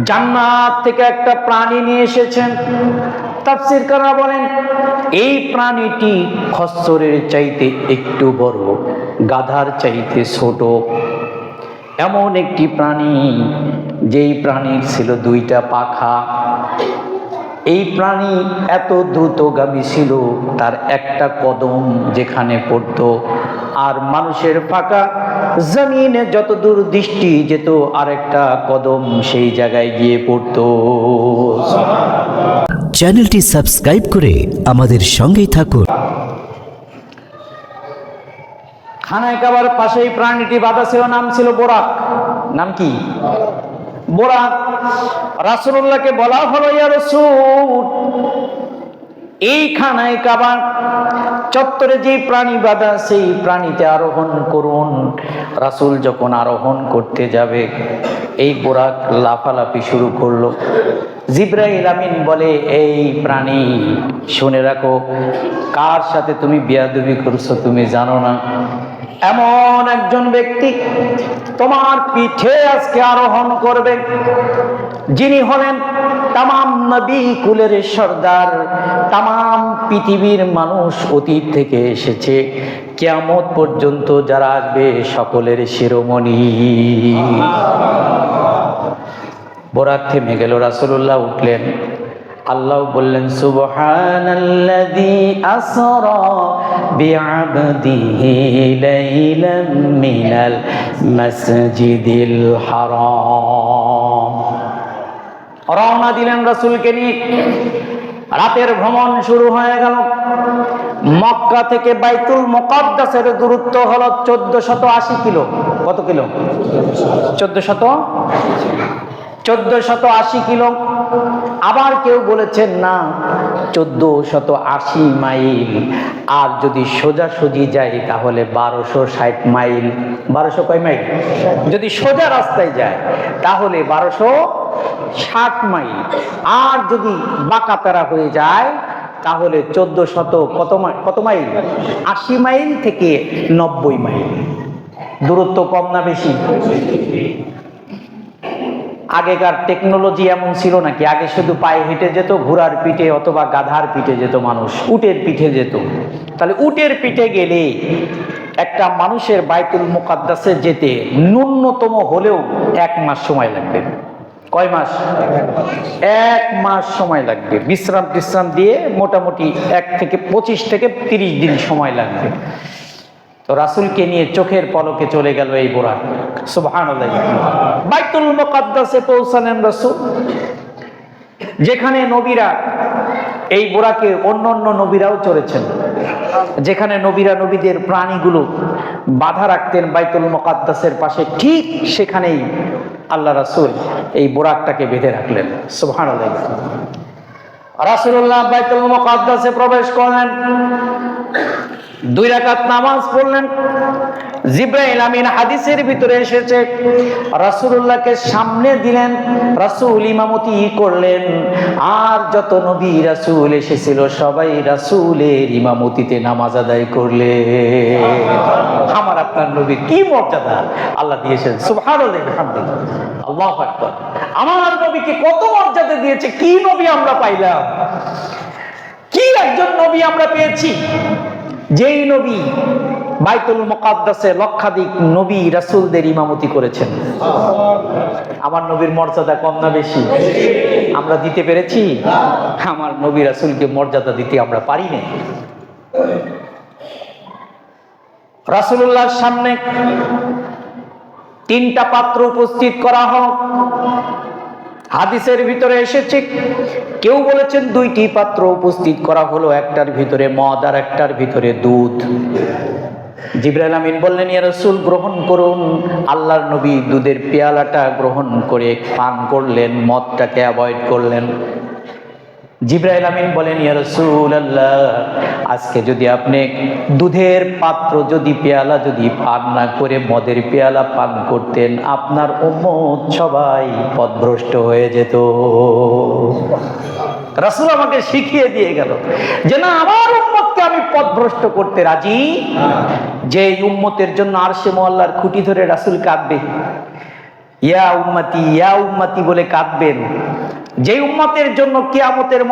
জান্নাত থেকে একটা প্রাণী নিয়ে এসেছেন। তাফসীরকাররা বলেন এই প্রাণীটি খচ্চরের চাইতে একটু বড়, গাধার চাইতে ছোট। এমন একটি প্রাণী, যেই প্রাণীর ছিল দুইটা পাখা। এই প্রাণী এত দ্রুতগামী ছিল, তার একটা কদম যেখানে পড়তো আর মানুষের ফাঁকা জমিনে যত দূর দৃষ্টি যেত আরেকটা কদম সেই জায়গায় গিয়ে পড়তো। চ্যানেলটি সাবস্ক্রাইব করে আমাদের সঙ্গেই থাকুন। খানায় কাবার পাশেই প্রাণীটি বাঁধা ছিল, নাম ছিল বোরাক। নাম কি? বোরাক। রাসূলুল্লাহকে বলা হলো, ইয়া রাসূল, এই খানায় কাবার চত্বরে যে প্রাণী বাঁধা সেই প্রাণীতে আরোহণ করুন। রাসূল যখন আরোহণ করতে যাবে, এই বোরাক লাফালাফি শুরু করলো। জিবরাইল আমিন বলে, এই প্রাণী শুনে রাখো, কার সাথে তুমি বেয়াদবি করছো তুমি জানো না। এমন একজন ব্যক্তি তোমার পিঠে আজকে আরোহণ করবে, যিনি হলেন তামাম নবী কুলের সর্দার। তামাম পৃথিবীর মানুষ অতীত থেকে এসেছে, কিয়ামত পর্যন্ত যারা আসবে সকলের শিরোমণি। বোরাক থেমে গেল। রাসূলুল্লাহ উঠলেন। আল্লাহ বললেন, সুবহানাল্লাযী আসরা বিআবদিহি লাইলাম মিনাল মাসজিদিল হারাম। রওনা দিলেন রাসূলকে নিয়ে। রাতের ভ্রমণ শুরু হয়ে গেল। মক্কা থেকে বাইতুল মুকাদ্দাসের দূরত্ব হলো 1480 কিলো। কত কিলো? 1480 কিলো। আবার কেউ বলেছেন না, 1480 মাইল। আর যদি সোজাসুজি যায় তাহলে 1260 মাইল। 1200 কয় মাইল? যদি সোজা রাস্তায় যায় তাহলে 1260 মাইল। আর যদি বাঁকাতারা হয়ে যায় তাহলে 1400 কত মাইল? 80 মাইল থেকে 90 মাইল। দূরত্ব কম না বেশি? আগেকার টেকনোলজি এমন ছিল নাকি? আগে শুধু পায়ে হেঁটে যেত, ঘোড়ার পিঠে অথবা গাধার পিঠে যেত মানুষ, উটের পিঠে যেত। তাহলে উটের পিঠে গেলে একটা মানুষের বাইতুল মুকাদ্দাসে যেতে ন্যূনতম হলেও 1 মাস সময় লাগবে। কয় মাস? 1 মাস সময় লাগবে। বিশ্রাম দিয়ে মোটামুটি 1 থেকে 25 থেকে 30 দিন সময় লাগবে। তো রাসূলকে নিয়ে চোখের পলকে চলে গেল এই বোরাক। সুবহানাল্লাহ। বাইতুল মুকাদ্দাসে পৌঁছালেন রাসূল, যেখানে নবীরা, এই বোরাকে অন্যান্য নবীরাও চড়েছেন, যেখানে নবীরা নবীদের প্রাণীগুলো বাধা রাখতেন বাইতুল মুকাদ্দাসের পাশে, ঠিক সেখানেই আল্লাহ রাসূল এই বোরাকটাকে বেঁধে রাখলেন। সুবহানাল্লাহ। রাসূলুল্লাহ বাইতুল মুকাদ্দাসে প্রবেশ করলেন, 2 রাকাত নামাজ পড়লেন। জিবরাইল আমিন হাদিসের ভিতরে এসেছে, রাসূলুল্লাহকে সামনে দিলেন, রাসূল ইমামতি করলেন। আর যত নবী রাসূল এসেছিল সবাই রাসূলের ইমামতিতে নামাজ আদায় করলেন। আমার আপনার নবী কি মর্যাদা আল্লাহ দিয়েছেন! সুবহানাল্লাহ, আলহামদুলিল্লাহ, আল্লাহু আকবার। আমার নবীকে কত মর্যাদা দিয়েছে! কি নবী আমরা পাইলাম! কি একজন নবী আমরা পেয়েছি, যেই নবী বাইতুল মুকাদ্দাসে লক্ষাধিক নবী রাসূলদের ইমামতি করেছেন। আমার নবীর মর্যাদা কম না বেশি? আমরা দিতে পেরেছি? আমার নবী রাসূলকে মর্যাদা দিতে আমরা পারি না। রাসূলুল্লাহর সামনে 3টা পাত্র উপস্থিত করা হোক। হাদিসের ভিতরে এসেছে, কেউ বলেছেন 2টি পাত্র উপস্থিত করা হলো, একটার ভিতরে মদ আর একটার ভিতরে দুধ। জিবরাইল আমিন বললেন, ইয়া রাসূল গ্রহণ করুন। আল্লাহর নবী দুধের পেয়ালাটা গ্রহণ করে পান করলেন, মদটাকে অ্যাভয়েড করলেন। জিবরাইল আমিন বলেন, ইয়া রাসূলুল্লাহ, আজকে যদি আপনি দুধের পাত্র যদি পেয়ালা যদি পান না করে মদের পেয়ালা পান করতেন, আপনার উম্মত সবাই পথভ্রষ্ট হয়ে যেত। রাসূল আমাকে শিখিয়ে দিয়ে গেল যে না, আমার উম্মতকে আমি পথভ্রষ্ট করতে রাজি। যে উম্মতের জন্য আরশে মুআল্লার খুঁটি ধরে রাসূল কাঁদবে, ইয়া উম্মতি বলে কাঁদবেন, যে উম্মতের জন্য কিয়ামতের